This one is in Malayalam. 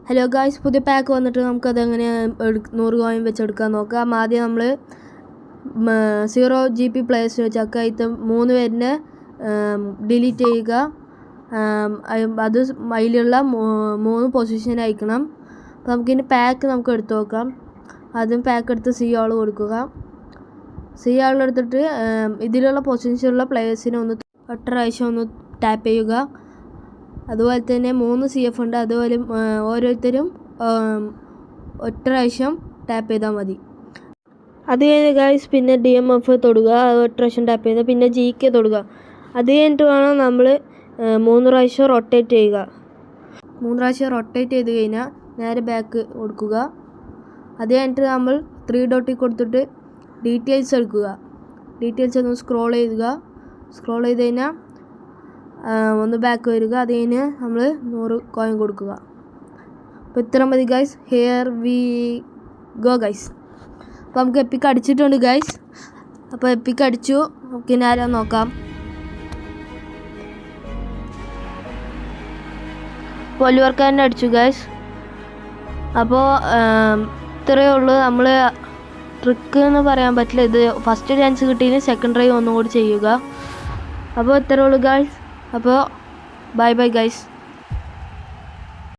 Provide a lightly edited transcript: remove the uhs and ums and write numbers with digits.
ഹലോ ഗായ്സ്, പുതിയ പാക്ക് വന്നിട്ട് നമുക്കതെങ്ങനെ 100 കോയിൻ വെച്ചെടുക്കാൻ നോക്കാം. ആദ്യം നമ്മൾ 0 GB പ്ലേയേഴ്സ് വെച്ചാൽ അതിൽ 3 പേരിനെ ഡിലീറ്റ് ചെയ്യുക. അത് അതിലുള്ള 3 പൊസിഷൻ അയക്കണം. അപ്പോൾ നമുക്കിനി പാക്ക് എടുത്ത് നോക്കാം. ആദ്യം പാക്ക് എടുത്ത് സി ആൾ കൊടുക്കുക. സി ആളെടുത്തിട്ട് ഇതിലുള്ള പൊസിഷനിലുള്ള പ്ലേയേഴ്സിനെ ഒറ്റ പ്രാവശ്യം ഒന്ന് ടാപ്പ് ചെയ്യുക. അതുപോലെ തന്നെ 3 CF ഉണ്ട്. അതുപോലെ ഓരോരുത്തരും ഒറ്റ പ്രാവശ്യം ടാപ്പ് ചെയ്താൽ മതി. അത് കഴിഞ്ഞ് ഗൈസ് പിന്നെ DMF തൊടുക. അത് ഒറ്റ പ്രാവശ്യം ടാപ്പ് ചെയ്താൽ പിന്നെ GK തൊടുക. അത് കഴിഞ്ഞിട്ട് വേണം നമ്മൾ 3 പ്രാവശ്യം റൊട്ടേറ്റ് ചെയ്യുക. 3 പ്രാവശ്യം റൊട്ടേറ്റ് ചെയ്ത് കഴിഞ്ഞാൽ നേരെ ബാക്ക് കൊടുക്കുക. അത് കഴിഞ്ഞിട്ട് നമ്മൾ 3 ഡോട്ടിൽ കൊടുത്തിട്ട് ഡീറ്റെയിൽസ് എടുക്കുക. ഡീറ്റെയിൽസ് ഒന്ന് സ്ക്രോൾ ചെയ്ത് കഴിഞ്ഞാൽ ഒന്ന് ബാക്ക് വരിക. അത് കഴിഞ്ഞ് നമ്മൾ 100 കോയിൻ കൊടുക്കുക. അപ്പോൾ ഇത്ര മതി guys. Here we go guys. അപ്പോൾ നമുക്ക് എപ്പിക്ക് അടിച്ചിട്ടുണ്ട് ഗൈസ്. അപ്പോൾ എപ്പിക്ക് അടിച്ചു. നമുക്ക് ഇനി ആരാ നോക്കാം. പൊലിവർക്കാരനെ അടിച്ചു ഗൈസ്. അപ്പോൾ ഇത്രയേ ഉള്ളൂ. നമ്മൾ ട്രിക്ക് എന്ന് പറയാൻ പറ്റില്ല. ഇത് ഫസ്റ്റ് ചാൻസ് കിട്ടിയതിന് സെക്കൻഡ് ട്രൈ ഒന്നും കൂടി ചെയ്യുക. അപ്പോൾ ഇത്രയേ ഉള്ളൂ ഗൈസ്. അപ്പോൾ ബൈ ഗൈസ്.